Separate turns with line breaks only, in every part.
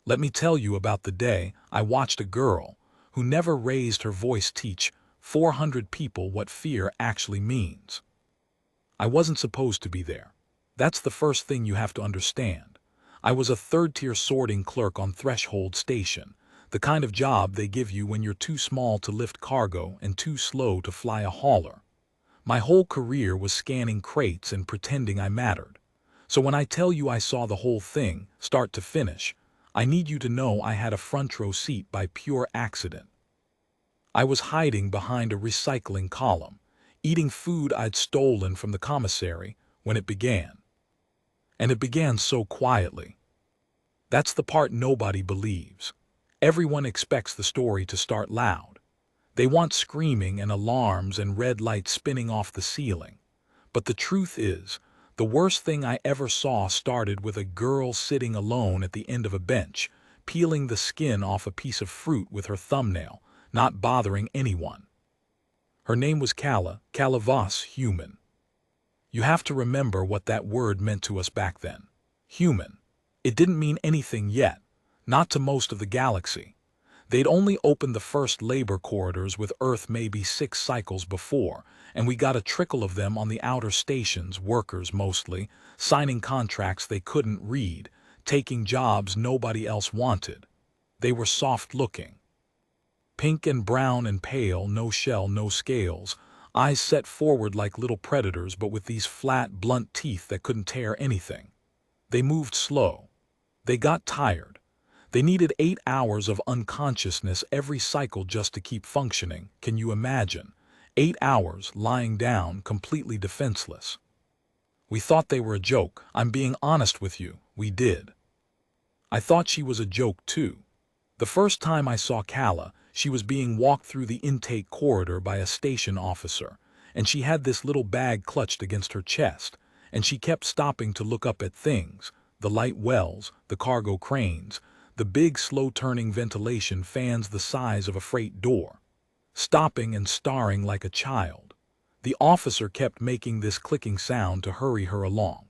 Let me tell you about the day I watched a girl who never raised her voice teach 400 people what fear actually means. I wasn't supposed to be there. That's the first thing you have to understand. I was a third-tier sorting clerk on Threshold Station, the kind of job they give you when you're too small to lift cargo and too slow to fly a hauler. My whole career was scanning crates and pretending I mattered. So when I tell you I saw the whole thing, start to finish, I need you to know I had a front row seat by pure accident. I was hiding behind a recycling column, eating food I'd stolen from the commissary when it began. And it began so quietly. That's the part nobody believes. Everyone expects the story to start loud. They want screaming and alarms and red lights spinning off the ceiling. But the truth is, the worst thing I ever saw started with a girl sitting alone at the end of a bench, peeling the skin off a piece of fruit with her thumbnail, not bothering anyone. Her name was Calla Voss, human. You have to remember what that word meant to us back then. Human. It didn't mean anything yet, not to most of the galaxy. They'd only opened the first labor corridors with Earth maybe 6 cycles before, and we got a trickle of them on the outer stations, workers mostly, signing contracts they couldn't read, taking jobs nobody else wanted. They were soft-looking. Pink and brown and pale, no shell, no scales, eyes set forward like little predators but with these flat, blunt teeth that couldn't tear anything. They moved slow. They got tired. They needed 8 hours of unconsciousness every cycle just to keep functioning. Can you imagine? 8 hours lying down, completely defenseless. We thought they were a joke. I'm being honest with you. We did. I thought she was a joke too. The first time I saw Calla, she was being walked through the intake corridor by a station officer, and she had this little bag clutched against her chest, and she kept stopping to look up at things, the light wells, the cargo cranes, the big slow-turning ventilation fans the size of a freight door. Stopping and staring like a child. The officer kept making this clicking sound to hurry her along.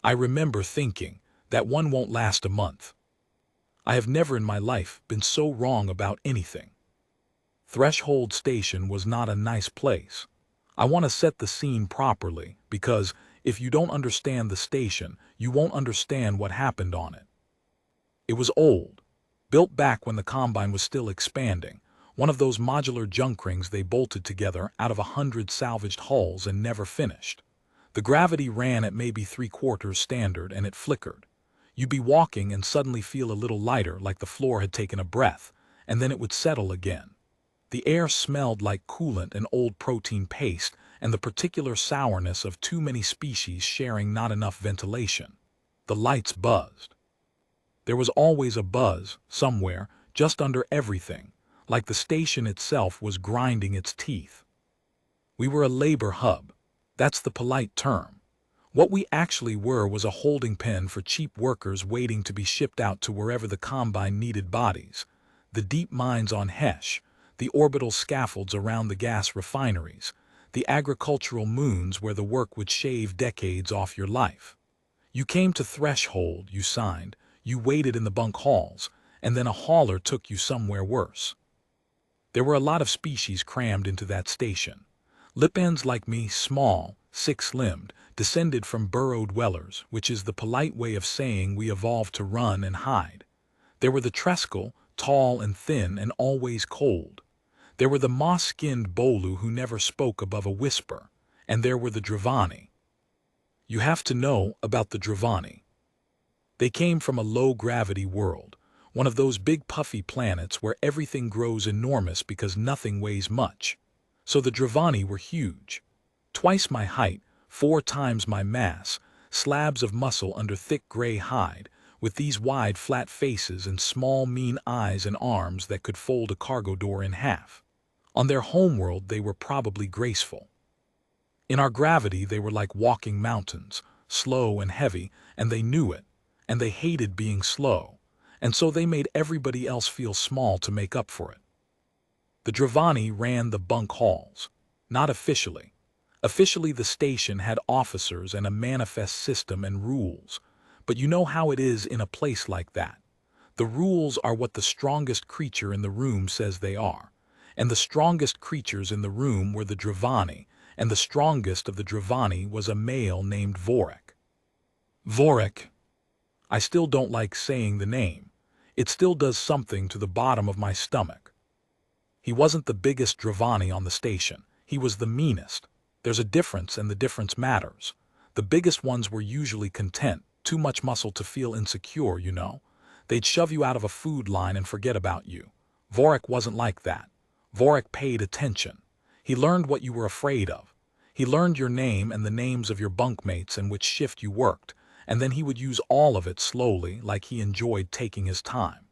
I remember thinking, that one won't last a month. I have never in my life been so wrong about anything. Threshold Station was not a nice place. I want to set the scene properly, because if you don't understand the station, you won't understand what happened on it. It was old, built back when the Combine was still expanding, one of those modular junk rings they bolted together out of 100 salvaged hulls and never finished. The gravity ran at maybe 3/4 standard and it flickered. You'd be walking and suddenly feel a little lighter, like the floor had taken a breath, and then it would settle again. The air smelled like coolant and old protein paste and the particular sourness of too many species sharing not enough ventilation. The lights buzzed. There was always a buzz, somewhere, just under everything, like the station itself was grinding its teeth. We were a labor hub. That's the polite term. What we actually were was a holding pen for cheap workers waiting to be shipped out to wherever the Combine needed bodies. The deep mines on Hesh, the orbital scaffolds around the gas refineries, the agricultural moons where the work would shave decades off your life. You came to Threshold, you signed, you waited in the bunk halls, and then a hauler took you somewhere worse. There were a lot of species crammed into that station. Lipends like me, small, six-limbed, descended from burrow dwellers, which is the polite way of saying we evolved to run and hide. There were the Treskel, tall and thin and always cold. There were the moss-skinned Bolu who never spoke above a whisper, and there were the Dravani. You have to know about the Dravani. They came from a low-gravity world, one of those big puffy planets where everything grows enormous because nothing weighs much. So the Dravani were huge. Twice my height, 4 times my mass, slabs of muscle under thick gray hide, with these wide flat faces and small mean eyes and arms that could fold a cargo door in half. On their homeworld they were probably graceful. In our gravity they were like walking mountains, slow and heavy, and they knew it, and they hated being slow, and so they made everybody else feel small to make up for it. The Dravani ran the bunk halls, not officially. Officially the station had officers and a manifest system and rules, but you know how it is in a place like that. The rules are what the strongest creature in the room says they are. And the strongest creatures in the room were the Dravani, and the strongest of the Dravani was a male named Vorik. Vorik. I still don't like saying the name. It still does something to the bottom of my stomach. He wasn't the biggest Dravani on the station. He was the meanest. There's a difference, and the difference matters. The biggest ones were usually content, too much muscle to feel insecure, you know. They'd shove you out of a food line and forget about you. Vorik wasn't like that. Vorik paid attention. He learned what you were afraid of. He learned your name and the names of your bunkmates and which shift you worked, and then he would use all of it slowly, like he enjoyed taking his time.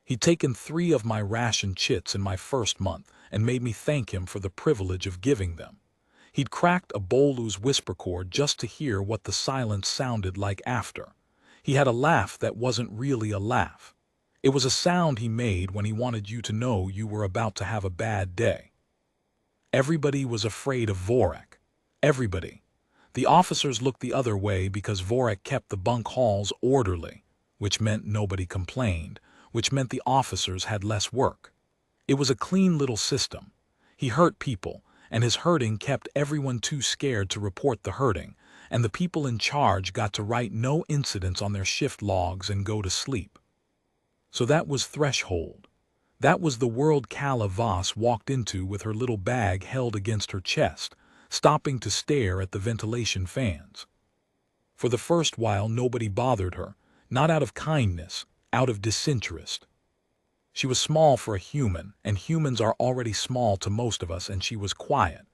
He'd taken 3 of my ration chits in my first month and made me thank him for the privilege of giving them. He'd cracked a Bolu's whisper cord just to hear what the silence sounded like after. He had a laugh that wasn't really a laugh. It was a sound he made when he wanted you to know you were about to have a bad day. Everybody was afraid of Vorik. Everybody. The officers looked the other way because Vorik kept the bunk halls orderly, which meant nobody complained, which meant the officers had less work. It was a clean little system. He hurt people, and his hurting kept everyone too scared to report the hurting, and the people in charge got to write no incidents on their shift logs and go to sleep. So that was Threshold. That was the world Calla Voss walked into with her little bag held against her chest, stopping to stare at the ventilation fans. For the first while nobody bothered her, not out of kindness, out of disinterest. She was small for a human, and humans are already small to most of us, and she was quiet.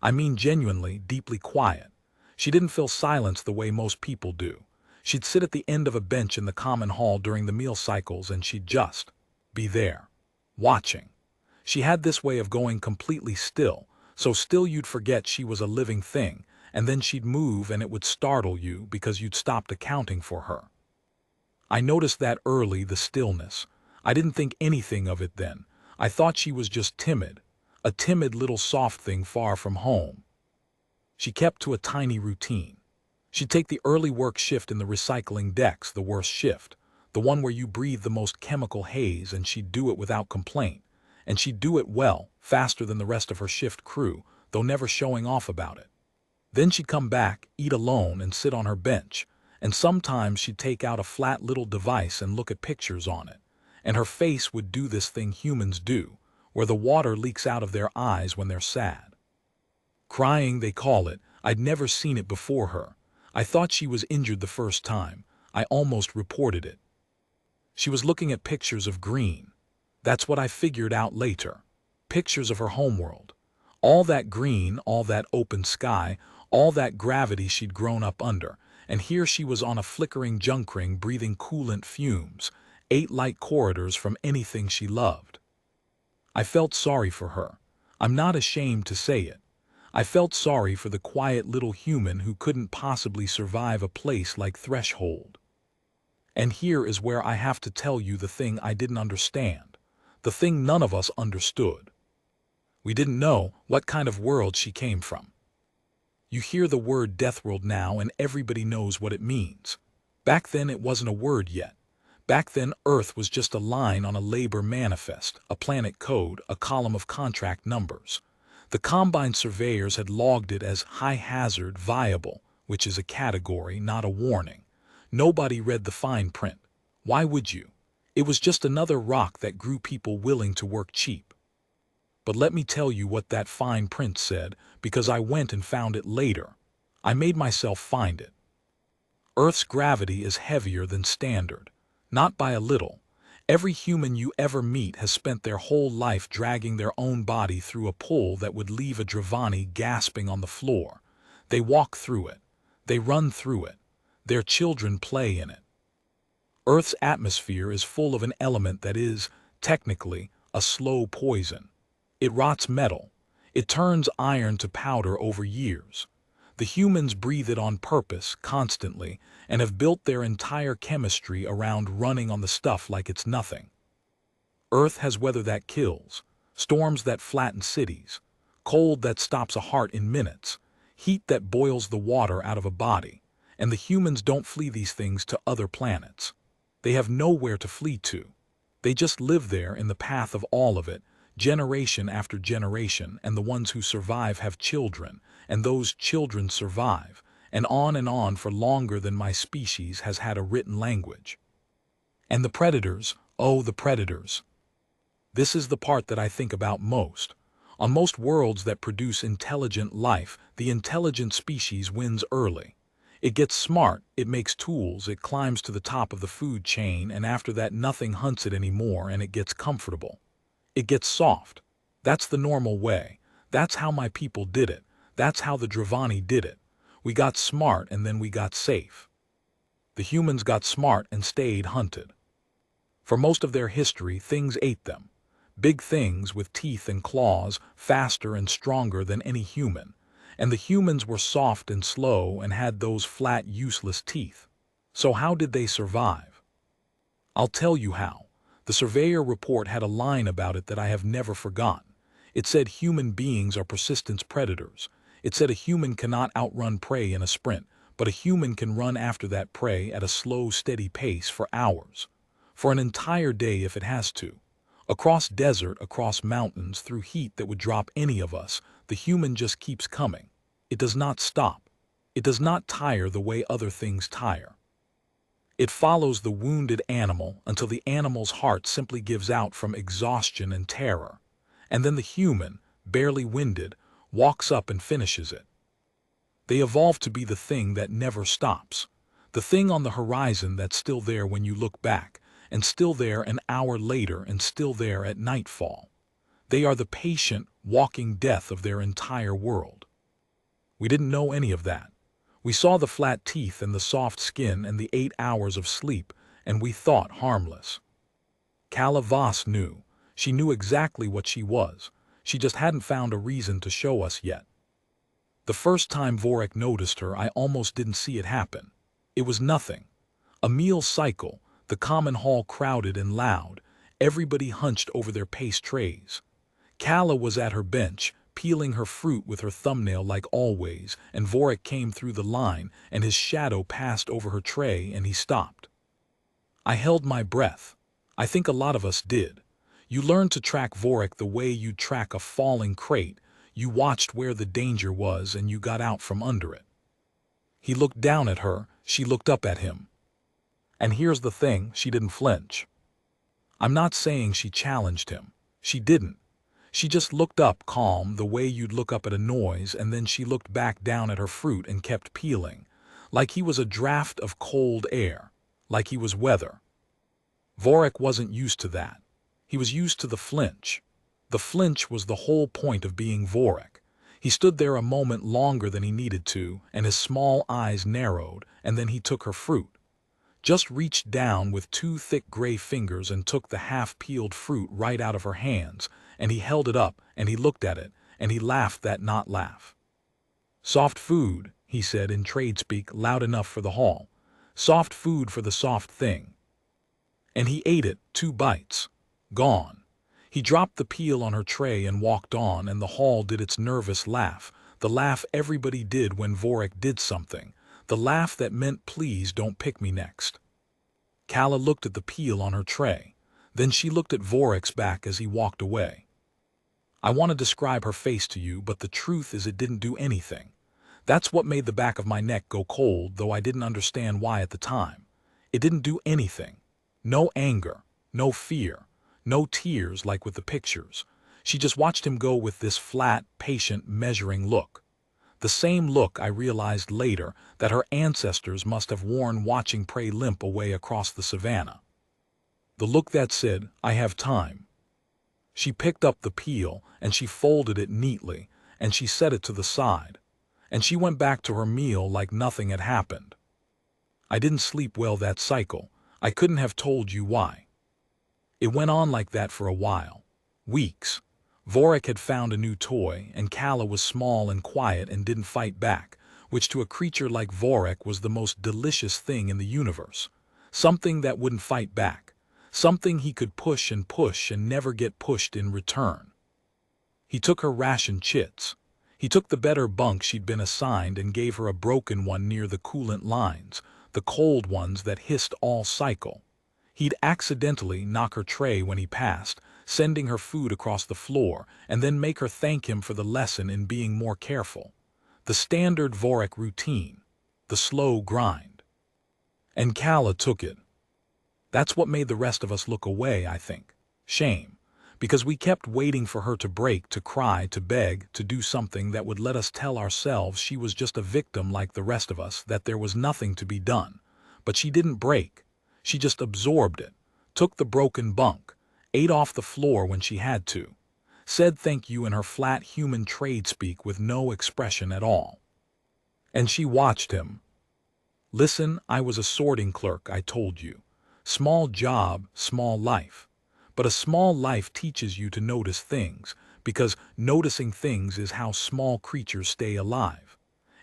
I mean genuinely, deeply quiet. She didn't fill silence the way most people do. She'd sit at the end of a bench in the common hall during the meal cycles and she'd just be there, watching. She had this way of going completely still, so still you'd forget she was a living thing, and then she'd move and it would startle you because you'd stopped accounting for her. I noticed that early, the stillness. I didn't think anything of it then. I thought she was just timid, a timid little soft thing far from home. She kept to a tiny routine. She'd take the early work shift in the recycling decks, the worst shift, the one where you breathe the most chemical haze, and she'd do it without complaint. And she'd do it well, faster than the rest of her shift crew, though never showing off about it. Then she'd come back, eat alone, and sit on her bench, and sometimes she'd take out a flat little device and look at pictures on it. And her face would do this thing humans do, where the water leaks out of their eyes when they're sad. Crying, they call it. I'd never seen it before her. I thought she was injured the first time. I almost reported it. She was looking at pictures of green. That's what I figured out later. Pictures of her homeworld. All that green, all that open sky, all that gravity she'd grown up under. And here she was on a flickering junk ring breathing coolant fumes, 8 light corridors from anything she loved. I felt sorry for her. I'm not ashamed to say it. I felt sorry for the quiet little human who couldn't possibly survive a place like Threshold. And here is where I have to tell you the thing I didn't understand, the thing none of us understood. We didn't know what kind of world she came from. You hear the word Deathworld now and everybody knows what it means. Back then it wasn't a word yet. Back then Earth was just a line on a labor manifest, a planet code, a column of contract numbers. The Combine surveyors had logged it as high hazard viable, which is a category, not a warning. Nobody read the fine print. Why would you? It was just another rock that grew people willing to work cheap. But let me tell you what that fine print said, because I went and found it later. I made myself find it. Earth's gravity is heavier than standard. Not by a little. Every human you ever meet has spent their whole life dragging their own body through a pull that would leave a Dravani gasping on the floor. They walk through it. They run through it. Their children play in it. Earth's atmosphere is full of an element that is, technically, a slow poison. It rots metal. It turns iron to powder over years. The humans breathe it on purpose, constantly, and have built their entire chemistry around running on the stuff like it's nothing. Earth has weather that kills, storms that flatten cities, cold that stops a heart in minutes, heat that boils the water out of a body, and the humans don't flee these things to other planets. They have nowhere to flee to. They just live there in the path of all of it, generation after generation, and the ones who survive have children, and those children survive, and on for longer than my species has had a written language. And the predators, oh, the predators. This is the part that I think about most. On most worlds that produce intelligent life, the intelligent species wins early. It gets smart, it makes tools, it climbs to the top of the food chain, and after that nothing hunts it anymore, and it gets comfortable. It gets soft. That's the normal way. That's how my people did it. That's how the Dravani did it. We got smart and then we got safe. The humans got smart and stayed hunted. For most of their history, things ate them. Big things with teeth and claws, faster and stronger than any human. And the humans were soft and slow and had those flat, useless teeth. So how did they survive? I'll tell you how. The Surveyor report had a line about it that I have never forgotten. It said human beings are persistent predators. It said a human cannot outrun prey in a sprint, but a human can run after that prey at a slow, steady pace for hours. For an entire day if it has to. Across desert, across mountains, through heat that would drop any of us, the human just keeps coming. It does not stop. It does not tire the way other things tire. It follows the wounded animal until the animal's heart simply gives out from exhaustion and terror. And then the human, barely winded, walks up and finishes it. They evolve to be the thing that never stops. The thing on the horizon that's still there when you look back, and still there an hour later and still there at nightfall. They are the patient, walking death of their entire world. We didn't know any of that. We saw the flat teeth and the soft skin and the 8 hours of sleep, and we thought harmless. Calla Voss knew. She knew exactly what she was. She just hadn't found a reason to show us yet. The first time Vorik noticed her, I almost didn't see it happen. It was nothing. A meal cycle, the common hall crowded and loud, everybody hunched over their paste trays. Calla was at her bench, peeling her fruit with her thumbnail like always, and Vorik came through the line, and his shadow passed over her tray, and he stopped. I held my breath. I think a lot of us did. You learned to track Vorik the way you'd track a falling crate. You watched where the danger was, and you got out from under it. He looked down at her, she looked up at him. And here's the thing, she didn't flinch. I'm not saying she challenged him. She didn't. She just looked up calm, the way you'd look up at a noise, and then she looked back down at her fruit and kept peeling, like he was a draft of cold air, like he was weather. Vorik wasn't used to that. He was used to the flinch. The flinch was the whole point of being Vorik. He stood there a moment longer than he needed to, and his small eyes narrowed, and then he took her fruit. Just reached down with 2 thick gray fingers and took the half-peeled fruit right out of her hands, and he held it up, and he looked at it, and he laughed that not laugh. Soft food, he said in trade speak loud enough for the hall. Soft food for the soft thing. And he ate it, 2 bites. Gone. He dropped the peel on her tray and walked on, and the hall did its nervous laugh, the laugh everybody did when Vorik did something. The laugh that meant please don't pick me next. Calla looked at the peel on her tray. Then she looked at Vorik's back as he walked away. I want to describe her face to you, but the truth is it didn't do anything. That's what made the back of my neck go cold, though I didn't understand why at the time. It didn't do anything. No anger, no fear, no tears like with the pictures. She just watched him go with this flat, patient, measuring look. The same look I realized later that her ancestors must have worn watching prey limp away across the savannah. The look that said, I have time. She picked up the peel, and she folded it neatly, and she set it to the side. And she went back to her meal like nothing had happened. I didn't sleep well that cycle. I couldn't have told you why. It went on like that for a while. Weeks. Vorik had found a new toy, and Calla was small and quiet and didn't fight back, which to a creature like Vorik was the most delicious thing in the universe. Something that wouldn't fight back. Something he could push and never get pushed in return. He took her ration chits. He took the better bunk she'd been assigned and gave her a broken one near the coolant lines, the cold ones that hissed all cycle. He'd accidentally knock her tray when he passed, sending her food across the floor, and then make her thank him for the lesson in being more careful. The standard Vorik routine. The slow grind. And Calla took it. That's what made the rest of us look away, I think. Shame. Because we kept waiting for her to break, to cry, to beg, to do something that would let us tell ourselves she was just a victim like the rest of us, that there was nothing to be done. But she didn't break. She just absorbed it, took the broken bunk, ate off the floor when she had to, said thank you in her flat human trade speak with no expression at all. And she watched him. Listen, I was a sorting clerk, I told you. Small job, small life. But a small life teaches you to notice things, because noticing things is how small creatures stay alive.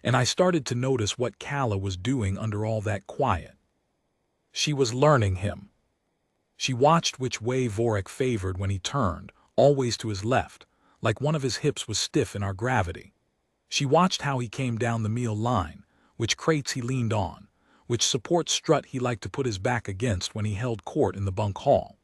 And I started to notice what Calla was doing under all that quiet. She was learning him. She watched which way Vorik favored when he turned, always to his left, like one of his hips was stiff in our gravity. She watched how he came down the meal line, which crates he leaned on, which support strut he liked to put his back against when he held court in the bunk hall.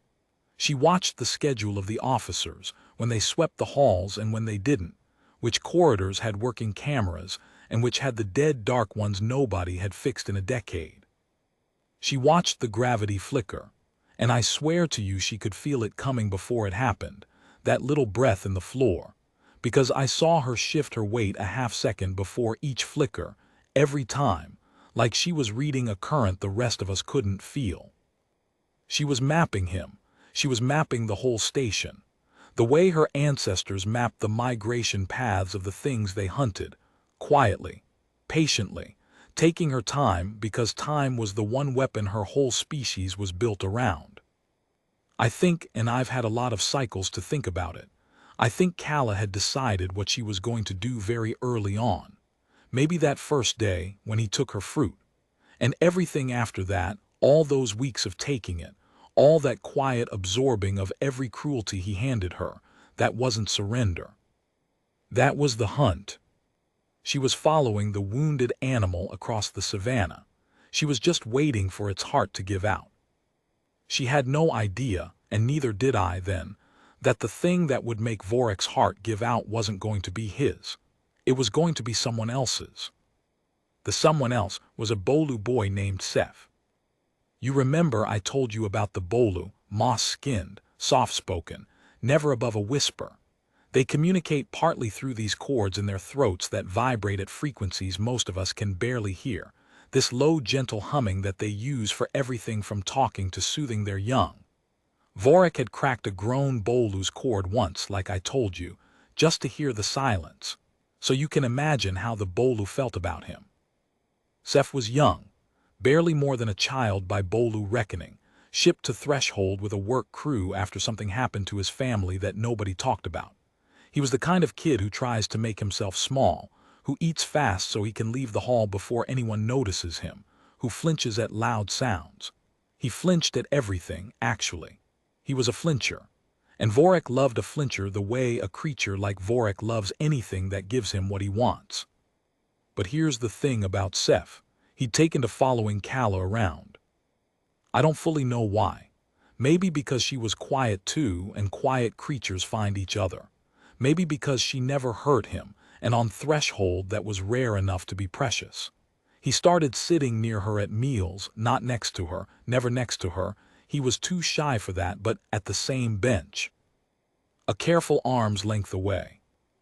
She watched the schedule of the officers, when they swept the halls and when they didn't, which corridors had working cameras, and which had the dead dark ones nobody had fixed in a decade. She watched the gravity flicker, and I swear to you she could feel it coming before it happened, that little breath in the floor, because I saw her shift her weight a half-second before each flicker, every time, like she was reading a current the rest of us couldn't feel. She was mapping him. She was mapping the whole station, the way her ancestors mapped the migration paths of the things they hunted, quietly, patiently, taking her time because time was the one weapon her whole species was built around. I think, and I've had a lot of cycles to think about it, I think Calla had decided what she was going to do very early on, maybe that first day when he took her fruit, and everything after that, all those weeks of taking it, all that quiet absorbing of every cruelty he handed her, that wasn't surrender. That was the hunt. She was following the wounded animal across the savannah. She was just waiting for its heart to give out. She had no idea, and neither did I then, that the thing that would make Vorik's heart give out wasn't going to be his. It was going to be someone else's. The someone else was a Bolu boy named Seth. You remember I told you about the Bolu, moss-skinned, soft-spoken, never above a whisper. They communicate partly through these cords in their throats that vibrate at frequencies most of us can barely hear, this low, gentle humming that they use for everything from talking to soothing their young. Vorik had cracked a grown Bolu's cord once, like I told you, just to hear the silence, so you can imagine how the Bolu felt about him. Seth was young, barely more than a child by Bolu reckoning, shipped to Threshold with a work crew after something happened to his family that nobody talked about. He was the kind of kid who tries to make himself small, who eats fast so he can leave the hall before anyone notices him, who flinches at loud sounds. He flinched at everything, actually. He was a flincher. And Vorik loved a flincher the way a creature like Vorik loves anything that gives him what he wants. But here's the thing about Seth. He'd taken to following Calla around. I don't fully know why. Maybe because she was quiet too, and quiet creatures find each other. Maybe because she never hurt him, and on Threshold that was rare enough to be precious. He started sitting near her at meals, not next to her, never next to her. He was too shy for that, but at the same bench. A careful arm's length away.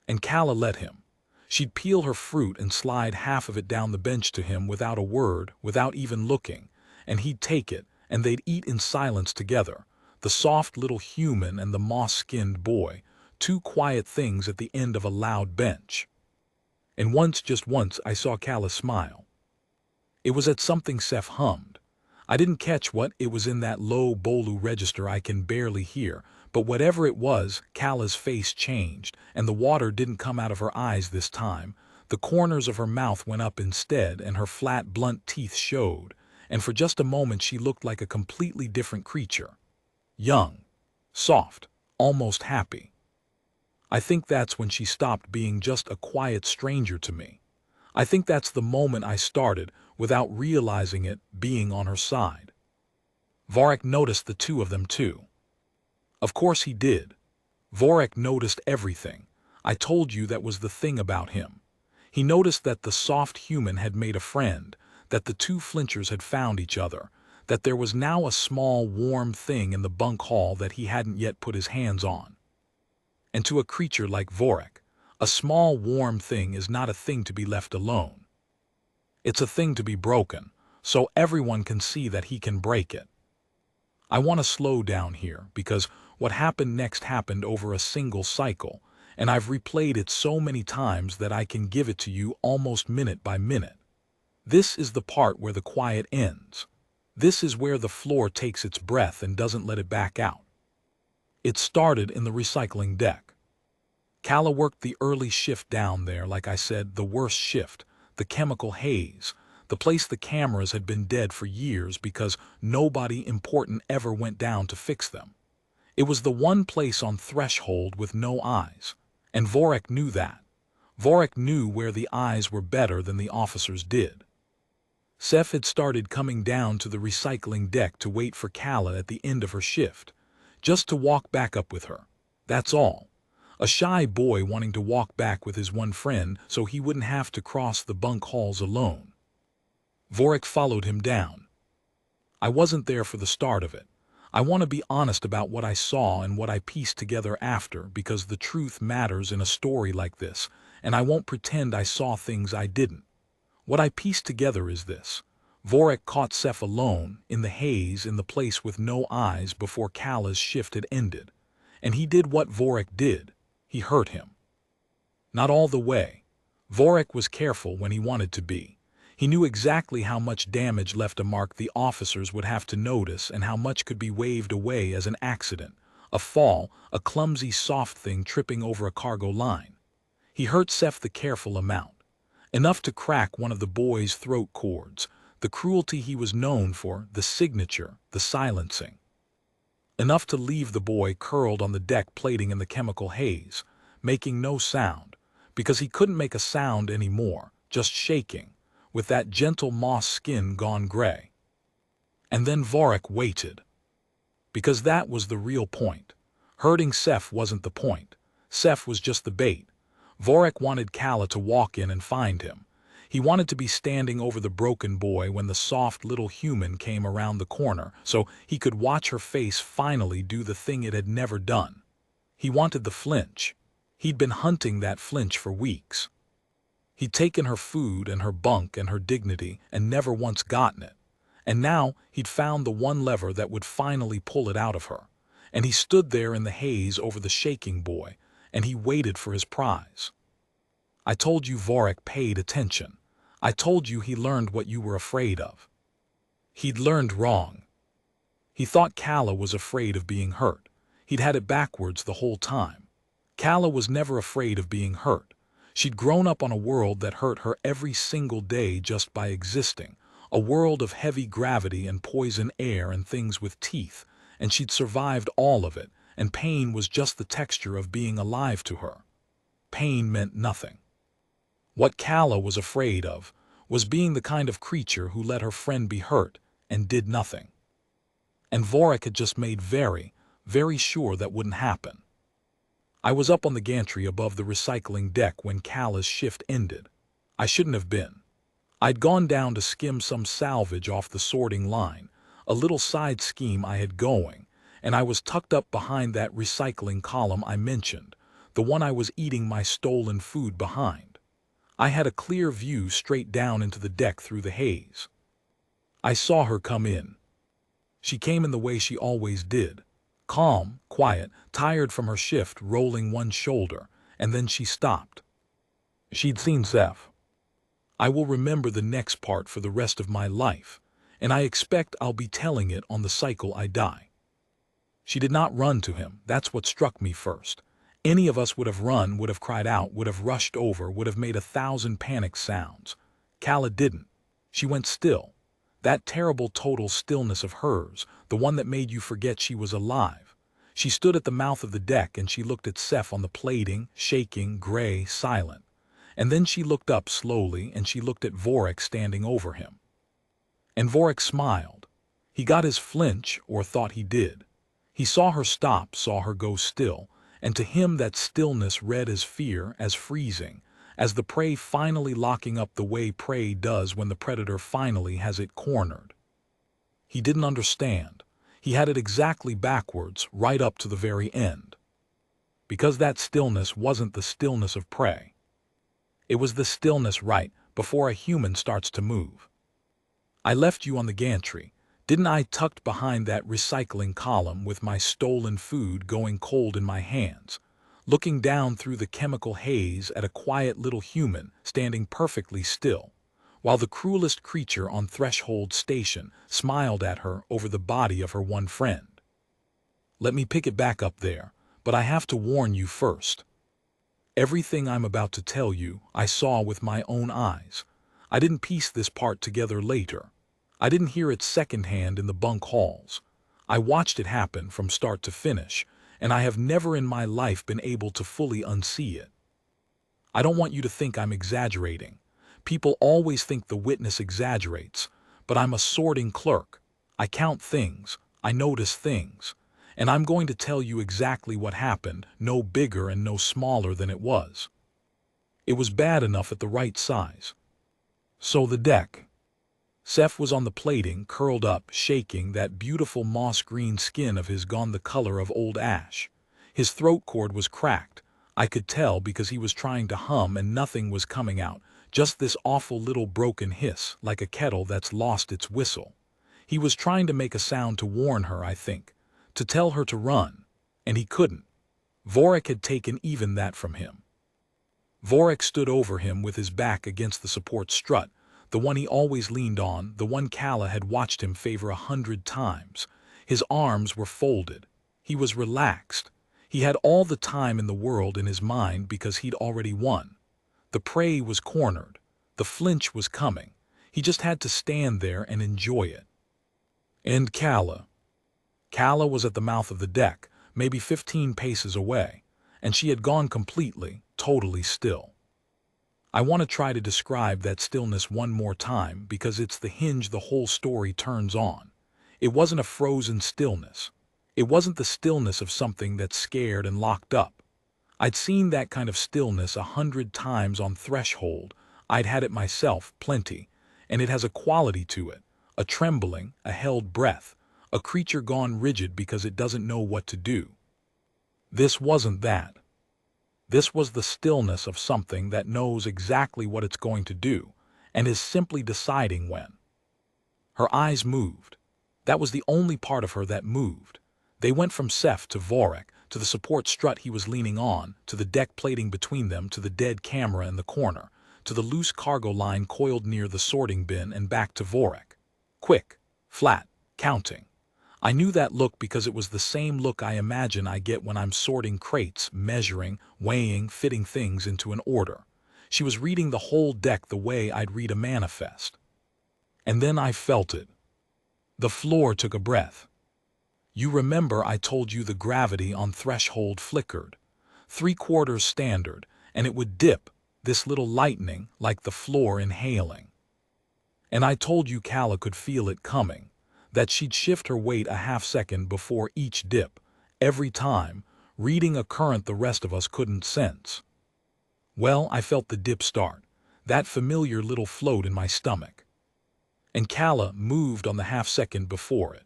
And Calla let him. She'd peel her fruit and slide half of it down the bench to him without a word, without even looking, and he'd take it, and they'd eat in silence together, the soft little human and the moss-skinned boy, two quiet things at the end of a loud bench. And once, just once, I saw Calla smile. It was at something Seth hummed. I didn't catch what it was in that low Bolu register I can barely hear, but whatever it was, Calla's face changed, and the water didn't come out of her eyes this time. The corners of her mouth went up instead, and her flat, blunt teeth showed, and for just a moment she looked like a completely different creature. Young, soft, almost happy. I think that's when she stopped being just a quiet stranger to me. I think that's the moment I started, without realizing it, being on her side. Vorik noticed the two of them too. Of course he did. Vorik noticed everything. I told you that was the thing about him. He noticed that the soft human had made a friend, that the two flinchers had found each other, that there was now a small, warm thing in the bunk hall that he hadn't yet put his hands on. And to a creature like Vorik, a small, warm thing is not a thing to be left alone. It's a thing to be broken, so everyone can see that he can break it. I want to slow down here because what happened next happened over a single cycle, and I've replayed it so many times that I can give it to you almost minute by minute. This is the part where the quiet ends. This is where the floor takes its breath and doesn't let it back out. It started in the recycling deck. Calla worked the early shift down there, like I said, the worst shift, the chemical haze, the place the cameras had been dead for years because nobody important ever went down to fix them. It was the one place on Threshold with no eyes, and Vorik knew that. Vorik knew where the eyes were better than the officers did. Seth had started coming down to the recycling deck to wait for Calla at the end of her shift, just to walk back up with her. That's all. A shy boy wanting to walk back with his one friend so he wouldn't have to cross the bunk halls alone. Vorik followed him down. I wasn't there for the start of it. I want to be honest about what I saw and what I pieced together after, because the truth matters in a story like this, and I won't pretend I saw things I didn't. What I pieced together is this. Vorik caught Seth alone, in the haze, in the place with no eyes before Calla's shift had ended. And he did what Vorik did. He hurt him. Not all the way. Vorik was careful when he wanted to be. He knew exactly how much damage left a mark the officers would have to notice and how much could be waved away as an accident, a fall, a clumsy soft thing tripping over a cargo line. He hurt Seth the careful amount. Enough to crack one of the boy's throat cords, the cruelty he was known for, the signature, the silencing. Enough to leave the boy curled on the deck plating in the chemical haze, making no sound, because he couldn't make a sound anymore, just shaking, with that gentle moss skin gone gray. And then Vorik waited. Because that was the real point. Hurting Seth wasn't the point. Seth was just the bait. Vorik wanted Calla to walk in and find him. He wanted to be standing over the broken boy when the soft little human came around the corner, so he could watch her face finally do the thing it had never done. He wanted the flinch. He'd been hunting that flinch for weeks. He'd taken her food and her bunk and her dignity and never once gotten it. And now he'd found the one lever that would finally pull it out of her. And he stood there in the haze over the shaking boy, and he waited for his prize. I told you Vorik paid attention. I told you he learned what you were afraid of. He'd learned wrong. He thought Calla was afraid of being hurt. He'd had it backwards the whole time. Calla was never afraid of being hurt. She'd grown up on a world that hurt her every single day just by existing, a world of heavy gravity and poison air and things with teeth, and she'd survived all of it, and pain was just the texture of being alive to her. Pain meant nothing. What Calla was afraid of was being the kind of creature who let her friend be hurt and did nothing. And Vorik had just made very, very sure that wouldn't happen. I was up on the gantry above the recycling deck when Calla's shift ended. I shouldn't have been. I'd gone down to skim some salvage off the sorting line, a little side scheme I had going, and I was tucked up behind that recycling column I mentioned, the one I was eating my stolen food behind. I had a clear view straight down into the deck through the haze. I saw her come in. She came in the way she always did. Calm, quiet, tired from her shift, rolling one shoulder, and then she stopped. She'd seen Seth. I will remember the next part for the rest of my life, and I expect I'll be telling it on the cycle I die. She did not run to him. That's what struck me first. Any of us would have run, would have cried out, would have rushed over, would have made 1,000 panic sounds. Calla didn't. She went still. That terrible total stillness of hers, the one that made you forget she was alive. She stood at the mouth of the deck and she looked at Seth on the plating, shaking, gray, silent. And then she looked up slowly and she looked at Vorik standing over him. And Vorik smiled. He got his flinch, or thought he did. He saw her stop, saw her go still, and to him that stillness read as fear, as freezing, as the prey finally locking up the way prey does when the predator finally has it cornered. He didn't understand. He had it exactly backwards, right up to the very end. Because that stillness wasn't the stillness of prey. It was the stillness right before a human starts to move. I left you on the gantry, didn't I, tucked behind that recycling column with my stolen food going cold in my hands, looking down through the chemical haze at a quiet little human standing perfectly still, while the cruelest creature on Threshold Station smiled at her over the body of her one friend. Let me pick it back up there, but I have to warn you first. Everything I'm about to tell you, I saw with my own eyes. I didn't piece this part together later. I didn't hear it secondhand in the bunk halls. I watched it happen from start to finish, and I have never in my life been able to fully unsee it. I don't want you to think I'm exaggerating. People always think the witness exaggerates, but I'm a sorting clerk. I count things, I notice things, and I'm going to tell you exactly what happened, no bigger and no smaller than it was. It was bad enough at the right size. So the deck. Seth was on the plating, curled up, shaking, that beautiful moss-green skin of his gone the color of old ash. His throat cord was cracked. I could tell because he was trying to hum and nothing was coming out, just this awful little broken hiss, like a kettle that's lost its whistle. He was trying to make a sound to warn her, I think, to tell her to run, and he couldn't. Vorik had taken even that from him. Vorik stood over him with his back against the support strut, the one he always leaned on, the one Calla had watched him favor 100 times. His arms were folded. He was relaxed. He had all the time in the world in his mind because he'd already won. The prey was cornered. The flinch was coming. He just had to stand there and enjoy it. And Calla. Calla was at the mouth of the deck, maybe 15 paces away, and she had gone completely, totally still. I want to try to describe that stillness one more time because it's the hinge the whole story turns on. It wasn't a frozen stillness. It wasn't the stillness of something that's scared and locked up. I'd seen that kind of stillness 100 times on Threshold. I'd had it myself, plenty, and it has a quality to it, a trembling, a held breath, a creature gone rigid because it doesn't know what to do. This wasn't that. This was the stillness of something that knows exactly what it's going to do, and is simply deciding when. Her eyes moved. That was the only part of her that moved. They went from Seth to Vorik, to the support strut he was leaning on, to the deck plating between them, to the dead camera in the corner, to the loose cargo line coiled near the sorting bin, and back to Vorik. Quick, flat, counting. I knew that look because it was the same look I imagine I get when I'm sorting crates, measuring, weighing, fitting things into an order. She was reading the whole deck the way I'd read a manifest. And then I felt it. The floor took a breath. You remember I told you the gravity on Threshold flickered. 3/4 standard, and it would dip, this little lightning, like the floor inhaling. And I told you Calla could feel it coming, that she'd shift her weight a half-second before each dip, every time, reading a current the rest of us couldn't sense. Well, I felt the dip start, that familiar little float in my stomach. And Calla moved on the half-second before it.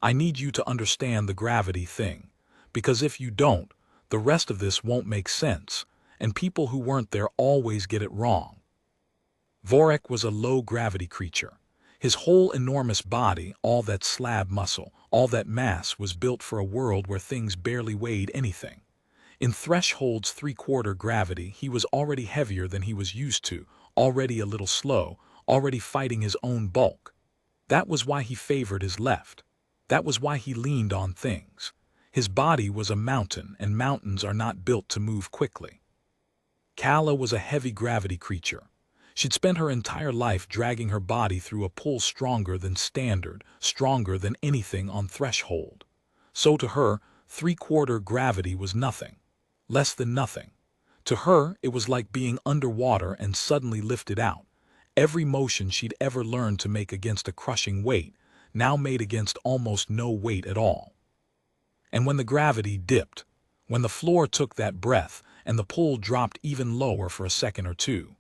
I need you to understand the gravity thing, because if you don't, the rest of this won't make sense, and people who weren't there always get it wrong. Vorik was a low-gravity creature. His whole enormous body, all that slab muscle, all that mass was built for a world where things barely weighed anything. In Threshold's 3/4 gravity, he was already heavier than he was used to, already a little slow, already fighting his own bulk. That was why he favored his left. That was why he leaned on things. His body was a mountain, and mountains are not built to move quickly. Calla was a heavy gravity creature. She'd spent her entire life dragging her body through a pull stronger than standard, stronger than anything on Threshold. So to her, 3/4 gravity was nothing. Less than nothing. To her, it was like being underwater and suddenly lifted out. Every motion she'd ever learned to make against a crushing weight, now made against almost no weight at all. And when the gravity dipped, when the floor took that breath and the pull dropped even lower for a second or two.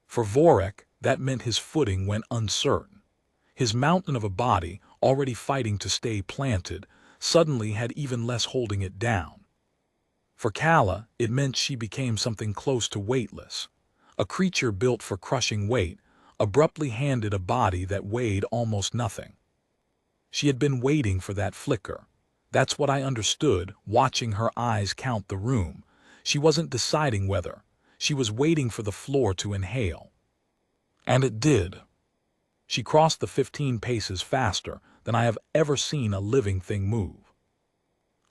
For Vorek, that meant his footing went uncertain. His mountain of a body, already fighting to stay planted, suddenly had even less holding it down. For Calla, it meant she became something close to weightless. A creature built for crushing weight, abruptly handed a body that weighed almost nothing. She had been waiting for that flicker. That's what I understood, watching her eyes count the room. She wasn't deciding whether. She was waiting for the floor to inhale. And it did. She crossed the 15 paces faster than I have ever seen a living thing move.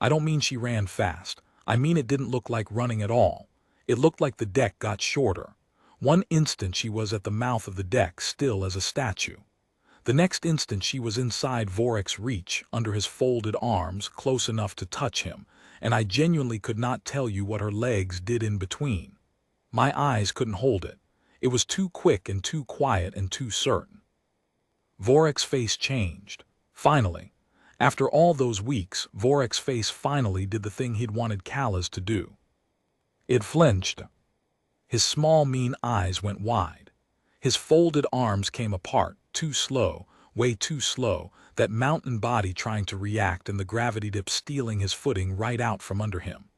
I don't mean she ran fast. I mean it didn't look like running at all. It looked like the deck got shorter. One instant she was at the mouth of the deck, still as a statue. The next instant she was inside Vorek's reach, under his folded arms, close enough to touch him, and I genuinely could not tell you what her legs did in between. My eyes couldn't hold it. It was too quick and too quiet and too certain. Vorek's face changed. Finally. After all those weeks, Vorek's face finally did the thing he'd wanted Calla's to do. It flinched. His small, mean eyes went wide. His folded arms came apart, too slow, way too slow, that mountain body trying to react and the gravity dip stealing his footing right out from under him.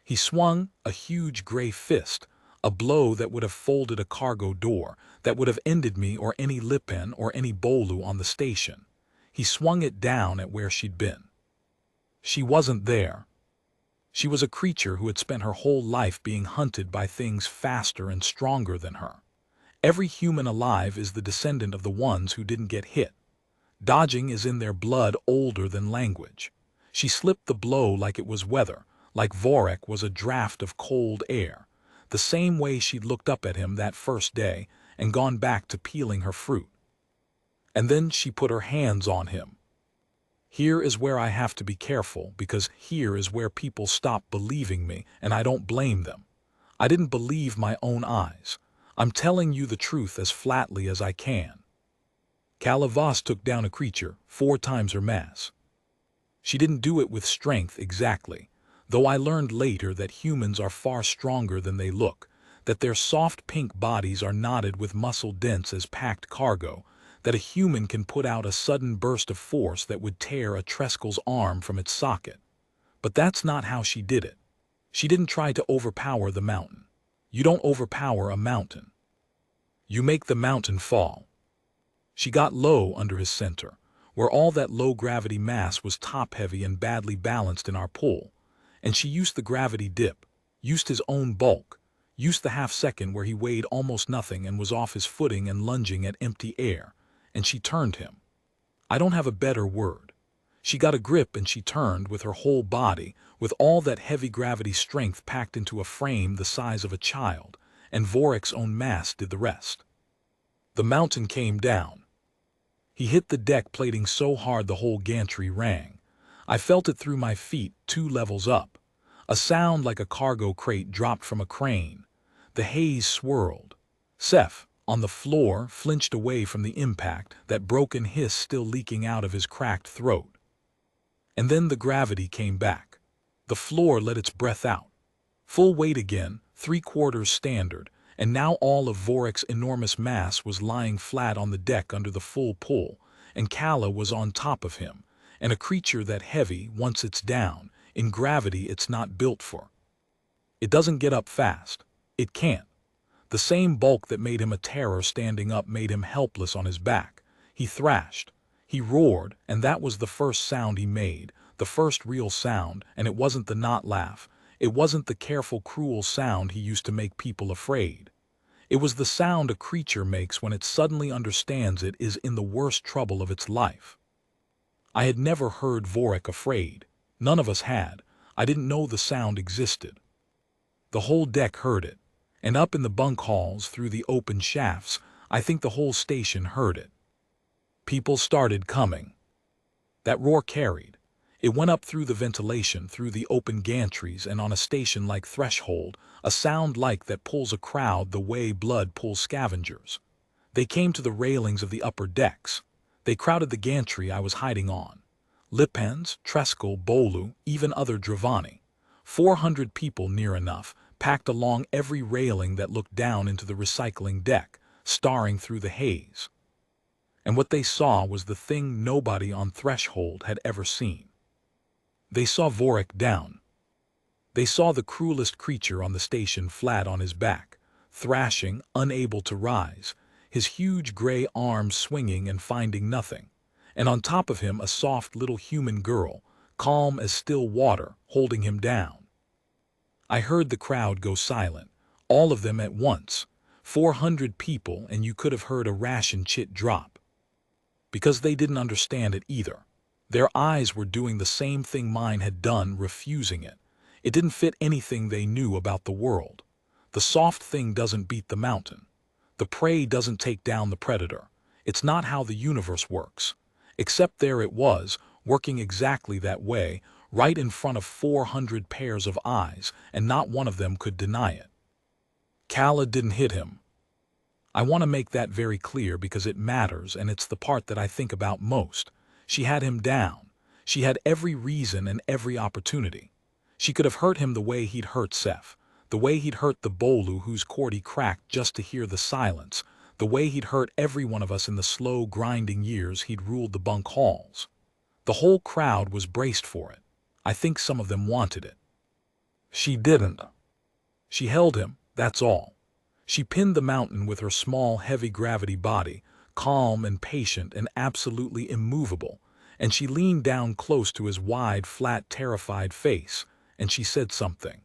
He swung a huge gray fist, a blow that would have folded a cargo door, that would have ended me or any Lipan or any Bolu on the station. He swung it down at where she'd been. She wasn't there. She was a creature who had spent her whole life being hunted by things faster and stronger than her. Every human alive is the descendant of the ones who didn't get hit. Dodging is in their blood, older than language. She slipped the blow like it was weather, like Vorek was a draft of cold air, the same way she'd looked up at him that first day and gone back to peeling her fruit. And then she put her hands on him. Here is where I have to be careful, because here is where people stop believing me, and I don't blame them. I didn't believe my own eyes. I'm telling you the truth as flatly as I can. Calla Voss took down a creature 4 times her mass. She didn't do it with strength exactly, though I learned later that humans are far stronger than they look, that their soft pink bodies are knotted with muscle dense as packed cargo, that a human can put out a sudden burst of force that would tear a Treskel's arm from its socket. But that's not how she did it. She didn't try to overpower the mountain. You don't overpower a mountain. You make the mountain fall. She got low under his center, where all that low-gravity mass was top-heavy and badly balanced in our pull, and she used the gravity dip, used his own bulk, used the half-second where he weighed almost nothing and was off his footing and lunging at empty air, and she turned him. I don't have a better word. She got a grip and she turned with her whole body, with all that heavy gravity strength packed into a frame the size of a child, and Vorek's own mass did the rest. The mountain came down. He hit the deck plating so hard the whole gantry rang. I felt it through my feet 2 levels up. A sound like a cargo crate dropped from a crane. The haze swirled. Seth, on the floor, flinched away from the impact, that broken hiss still leaking out of his cracked throat. And then the gravity came back. The floor let its breath out. Full weight again, 3/4 standard, and now all of Vorek's enormous mass was lying flat on the deck under the full pull, and Calla was on top of him, and a creature that heavy, once it's down, in gravity it's not built for. It doesn't get up fast. It can't. The same bulk that made him a terror standing up made him helpless on his back. He thrashed. He roared, and that was the first sound he made, the first real sound, and it wasn't the not laugh. It wasn't the careful, cruel sound he used to make people afraid. It was the sound a creature makes when it suddenly understands it is in the worst trouble of its life. I had never heard Vorek afraid. None of us had. I didn't know the sound existed. The whole deck heard it, and up in the bunk halls through the open shafts, I think the whole station heard it. People started coming. That roar carried. It went up through the ventilation, through the open gantries, and on a station like Threshold, a sound like that pulls a crowd the way blood pulls scavengers. They came to the railings of the upper decks. They crowded the gantry I was hiding on. Lipens, Treskel, Bolu, even other Dravani. 400 people near enough, packed along every railing that looked down into the recycling deck, staring through the haze. And what they saw was the thing nobody on Threshold had ever seen. They saw Vorik down. They saw the cruelest creature on the station flat on his back, thrashing, unable to rise, his huge gray arms swinging and finding nothing, and on top of him a soft little human girl, calm as still water, holding him down. I heard the crowd go silent, all of them at once, 400 people, and you could have heard a ration chit drop. Because they didn't understand it either. Their eyes were doing the same thing mine had done, refusing it. It didn't fit anything they knew about the world. The soft thing doesn't beat the mountain. The prey doesn't take down the predator. It's not how the universe works. Except there it was, working exactly that way, right in front of 400 pairs of eyes, and not one of them could deny it. Calla didn't hit him. I want to make that very clear because it matters, and it's the part that I think about most. She had him down. She had every reason and every opportunity. She could have hurt him the way he'd hurt Seth, the way he'd hurt the Bolu whose cord he cracked just to hear the silence, the way he'd hurt every one of us in the slow, grinding years he'd ruled the bunk halls. The whole crowd was braced for it. I think some of them wanted it. She didn't. She held him, that's all. She pinned the mountain with her small, heavy-gravity body, calm and patient and absolutely immovable, and she leaned down close to his wide, flat, terrified face, and she said something.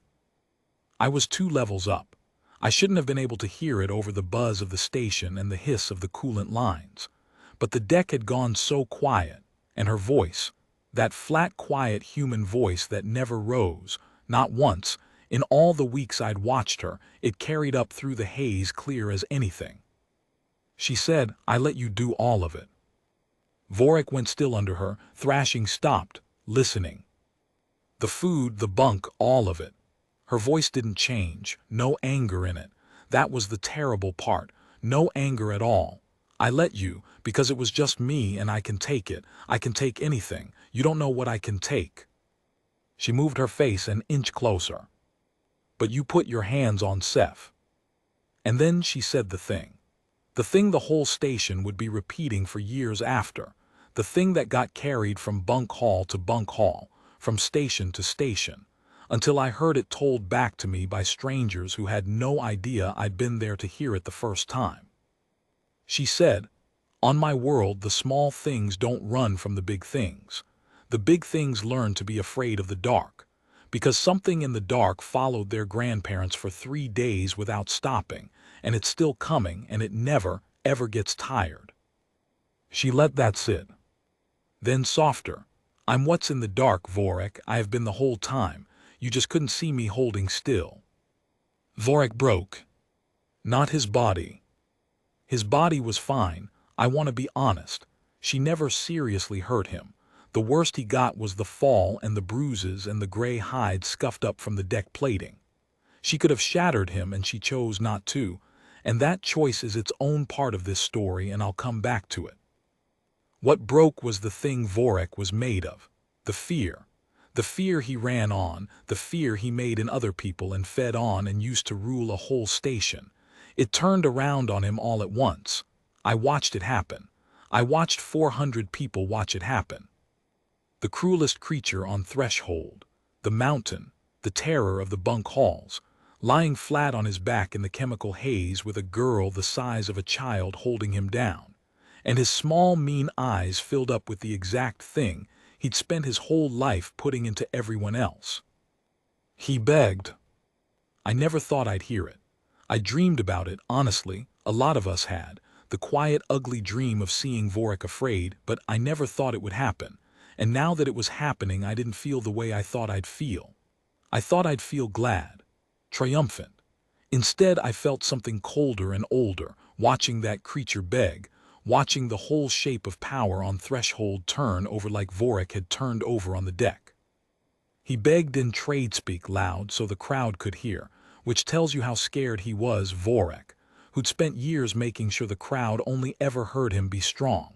I was 2 levels up. I shouldn't have been able to hear it over the buzz of the station and the hiss of the coolant lines. But the deck had gone so quiet, and her voice, that flat, quiet human voice that never rose, not once, in all the weeks I'd watched her, it carried up through the haze clear as anything. She said, I let you do all of it. Vorik went still under her, thrashing stopped, listening. The food, the bunk, all of it. Her voice didn't change, no anger in it. That was the terrible part, no anger at all. I let you, because it was just me and I can take it. I can take anything. You don't know what I can take. She moved her face an inch closer. But you put your hands on Seth. And then she said the thing the whole station would be repeating for years after, the thing that got carried from bunk hall to bunk hall, from station to station, until I heard it told back to me by strangers who had no idea I'd been there to hear it the first time. She said, on my world the small things don't run from the big things. The big things learn to be afraid of the dark, because something in the dark followed their grandparents for 3 days without stopping, and it's still coming, and it never, ever gets tired. She let that sit. Then softer, I'm what's in the dark, Vorik, I have been the whole time, you just couldn't see me holding still. Vorik broke. Not his body. His body was fine, I want to be honest. She never seriously hurt him. The worst he got was the fall and the bruises and the gray hide scuffed up from the deck plating. She could have shattered him and she chose not to, and that choice is its own part of this story, and I'll come back to it. What broke was the thing Vorik was made of, the fear. The fear he ran on, the fear he made in other people and fed on and used to rule a whole station. It turned around on him all at once. I watched it happen. I watched 400 people watch it happen. The cruelest creature on Threshold, the mountain, the terror of the bunk halls, lying flat on his back in the chemical haze with a girl the size of a child holding him down, and his small, mean eyes filled up with the exact thing he'd spent his whole life putting into everyone else. He begged. I never thought I'd hear it. I dreamed about it, honestly, a lot of us had, the quiet, ugly dream of seeing Vorik afraid, but I never thought it would happen. And now that it was happening, I didn't feel the way I thought I'd feel. I thought I'd feel glad, triumphant. Instead, I felt something colder and older, watching that creature beg, watching the whole shape of power on Threshold turn over like Vorik had turned over on the deck. He begged in trade speak loud so the crowd could hear, which tells you how scared he was, Vorik, who'd spent years making sure the crowd only ever heard him be strong.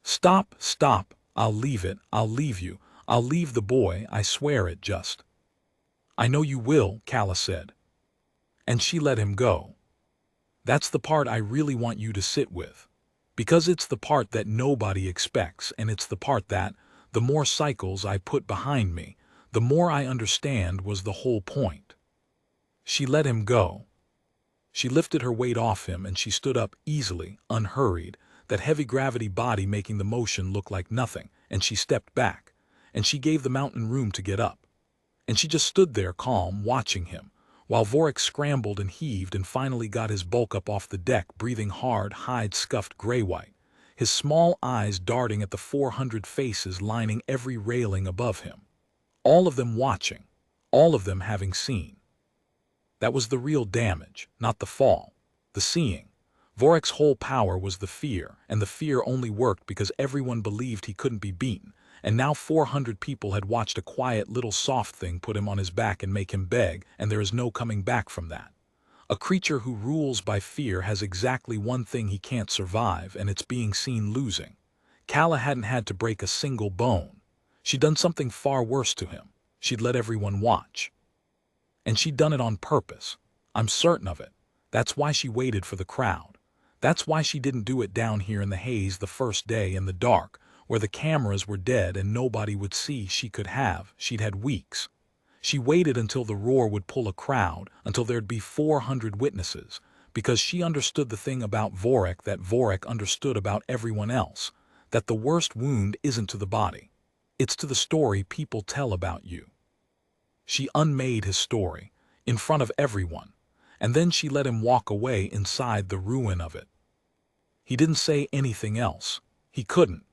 Stop, stop, I'll leave it, I'll leave you, I'll leave the boy, I swear it just. I know you will, Calla said. And she let him go. That's the part I really want you to sit with. Because it's the part that nobody expects, and it's the part that, the more cycles I put behind me, the more I understand was the whole point. She let him go. She lifted her weight off him and she stood up easily, unhurried, that heavy gravity body making the motion look like nothing, and she stepped back, and she gave the mountain room to get up. And she just stood there calm, watching him, while Vorik scrambled and heaved and finally got his bulk up off the deck, breathing hard, hide scuffed gray-white, his small eyes darting at the 400 faces lining every railing above him. All of them watching, all of them having seen. That was the real damage, not the fall, the seeing. Vorik's whole power was the fear, and the fear only worked because everyone believed he couldn't be beaten, and now 400 people had watched a quiet little soft thing put him on his back and make him beg, and there is no coming back from that. A creature who rules by fear has exactly one thing he can't survive, and it's being seen losing. Calla hadn't had to break a single bone. She'd done something far worse to him. She'd let everyone watch. And she'd done it on purpose. I'm certain of it. That's why she waited for the crowd. That's why she didn't do it down here in the haze the first day in the dark, where the cameras were dead and nobody would see. She'd had weeks. She waited until the roar would pull a crowd, until there'd be 400 witnesses, because she understood the thing about Vorik that Vorik understood about everyone else, that the worst wound isn't to the body. It's to the story people tell about you. She unmade his story, in front of everyone, and then she let him walk away inside the ruin of it. He didn't say anything else. He couldn't.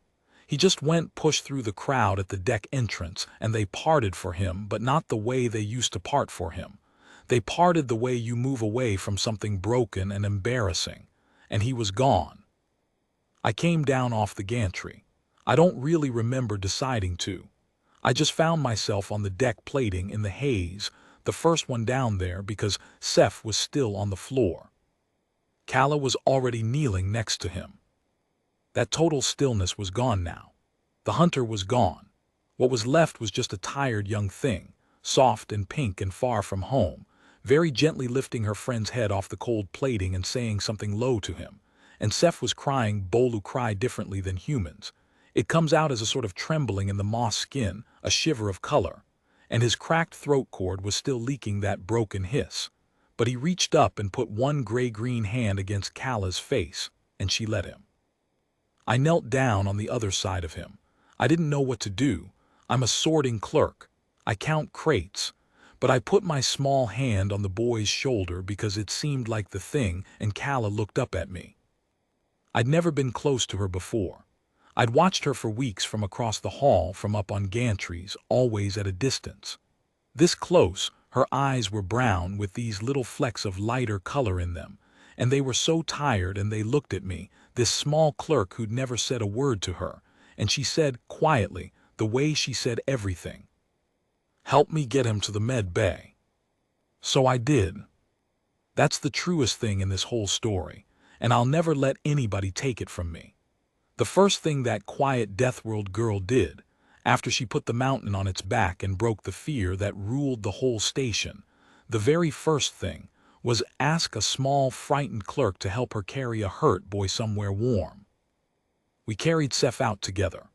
He just went, pushed through the crowd at the deck entrance, and they parted for him, but not the way they used to part for him. They parted the way you move away from something broken and embarrassing, and he was gone. I came down off the gantry. I don't really remember deciding to. I just found myself on the deck plating in the haze, the first one down there because Seth was still on the floor. Calla was already kneeling next to him. That total stillness was gone now. The hunter was gone. What was left was just a tired young thing, soft and pink and far from home, very gently lifting her friend's head off the cold plating and saying something low to him. And Seth was crying. Bolu cry differently than humans. It comes out as a sort of trembling in the moss skin, a shiver of color, and his cracked throat cord was still leaking that broken hiss. But he reached up and put one gray-green hand against Calla's face, and she let him. I knelt down on the other side of him. I didn't know what to do. I'm a sorting clerk. I count crates. But I put my small hand on the boy's shoulder because it seemed like the thing, and Calla looked up at me. I'd never been close to her before. I'd watched her for weeks from across the hall, from up on gantries, always at a distance. This close, her eyes were brown with these little flecks of lighter color in them, and they were so tired, and they looked at me, this small clerk who'd never said a word to her, and she said, quietly, the way she said everything, "Help me get him to the med bay." So I did. That's the truest thing in this whole story, and I'll never let anybody take it from me. The first thing that quiet Deathworld girl did, after she put the mountain on its back and broke the fear that ruled the whole station, the very first thing was ask a small, frightened clerk to help her carry a hurt boy somewhere warm. We carried Seth out together.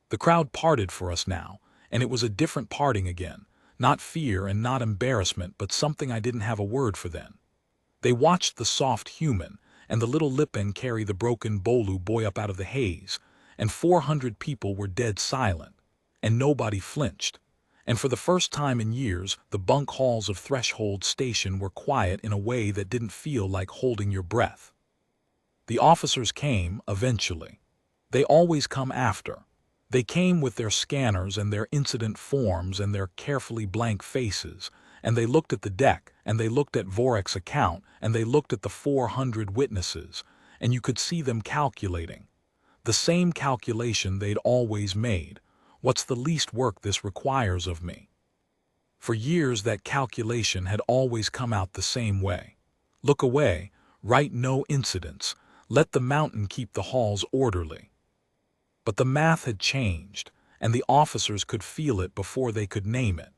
The crowd parted for us now, and it was a different parting again, not fear and not embarrassment, but something I didn't have a word for then. They watched the soft human and the little Lippen carry the broken Bolu boy up out of the haze, and 400 people were dead silent, and nobody flinched. And for the first time in years, the bunk halls of Threshold Station were quiet in a way that didn't feel like holding your breath. The officers came, eventually. They always come after. They came with their scanners and their incident forms and their carefully blank faces, and they looked at the deck, and they looked at Vorik's account, and they looked at the 400 witnesses, and you could see them calculating. The same calculation they'd always made. What's the least work this requires of me? For years that calculation had always come out the same way. Look away, write no incidents, let the mountain keep the halls orderly. But the math had changed, and the officers could feel it before they could name it.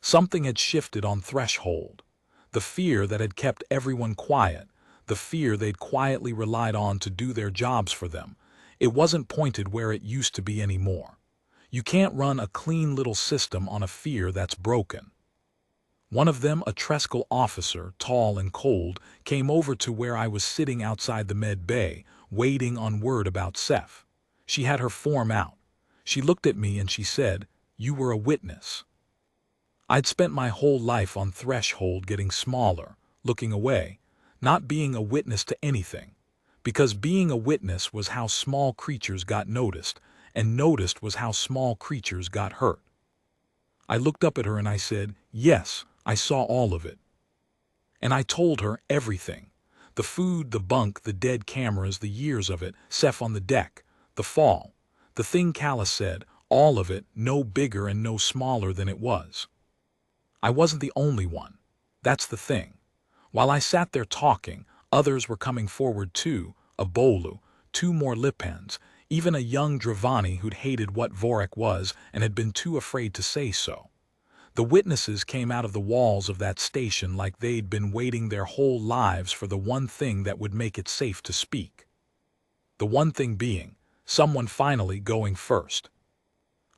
Something had shifted on threshold. The fear that had kept everyone quiet, the fear they'd quietly relied on to do their jobs for them, it wasn't pointed where it used to be anymore. You can't run a clean little system on a fear that's broken. One of them, a Treskel officer, tall and cold, came over to where I was sitting outside the med bay, waiting on word about Seth. She had her form out. She looked at me and she said, "You were a witness." I'd spent my whole life on threshold getting smaller, looking away, not being a witness to anything. Because being a witness was how small creatures got noticed, and noticed was how small creatures got hurt. I looked up at her and I said, "Yes, I saw all of it." And I told her everything. The food, the bunk, the dead cameras, the years of it, Seth on the deck, the fall. The thing Calla said, all of it, no bigger and no smaller than it was. I wasn't the only one. That's the thing. While I sat there talking, others were coming forward too, a Bolu, 2 more Lipens, even a young Dravani who'd hated what Vorik was and had been too afraid to say so. The witnesses came out of the walls of that station like they'd been waiting their whole lives for the one thing that would make it safe to speak. The one thing being, someone finally going first.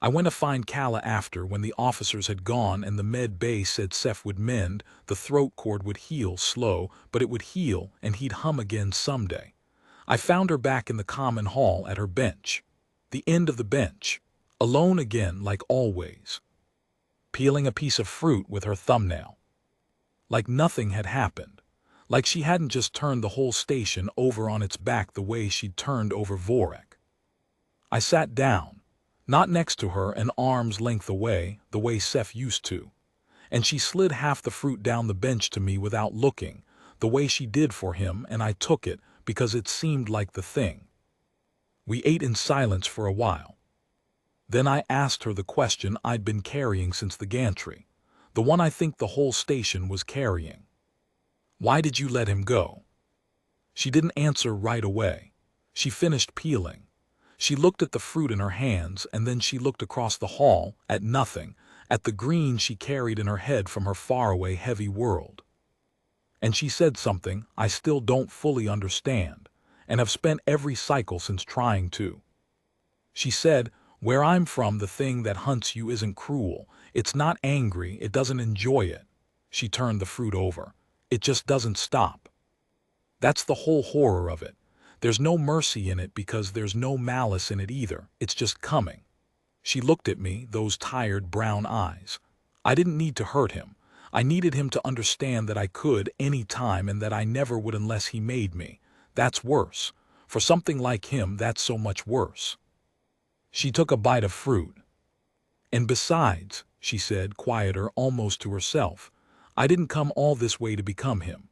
I went to find Calla after when the officers had gone and the med bay said Seth would mend, the throat cord would heal slow, but it would heal and he'd hum again someday. I found her back in the common hall at her bench. The end of the bench. Alone again like always. Peeling a piece of fruit with her thumbnail. Like nothing had happened. Like she hadn't just turned the whole station over on its back the way she'd turned over Vorik. I sat down. Not next to her, an arm's length away, the way Seth used to. And she slid half the fruit down the bench to me without looking, the way she did for him, and I took it because it seemed like the thing. We ate in silence for a while. Then I asked her the question I'd been carrying since the gantry, the one I think the whole station was carrying. Why did you let him go? She didn't answer right away. She finished peeling. She looked at the fruit in her hands, and then she looked across the hall, at nothing, at the green she carried in her head from her faraway heavy world. And she said something I still don't fully understand, and have spent every cycle since trying to. She said, "Where I'm from, the thing that hunts you isn't cruel. It's not angry, it doesn't enjoy it." She turned the fruit over. "It just doesn't stop. That's the whole horror of it. There's no mercy in it because there's no malice in it either. It's just coming." She looked at me, those tired brown eyes. I didn't need to hurt him. I needed him to understand that I could any time and that I never would unless he made me. That's worse. For something like him, that's so much worse. She took a bite of fruit. "And besides," she said, quieter almost to herself, "I didn't come all this way to become him.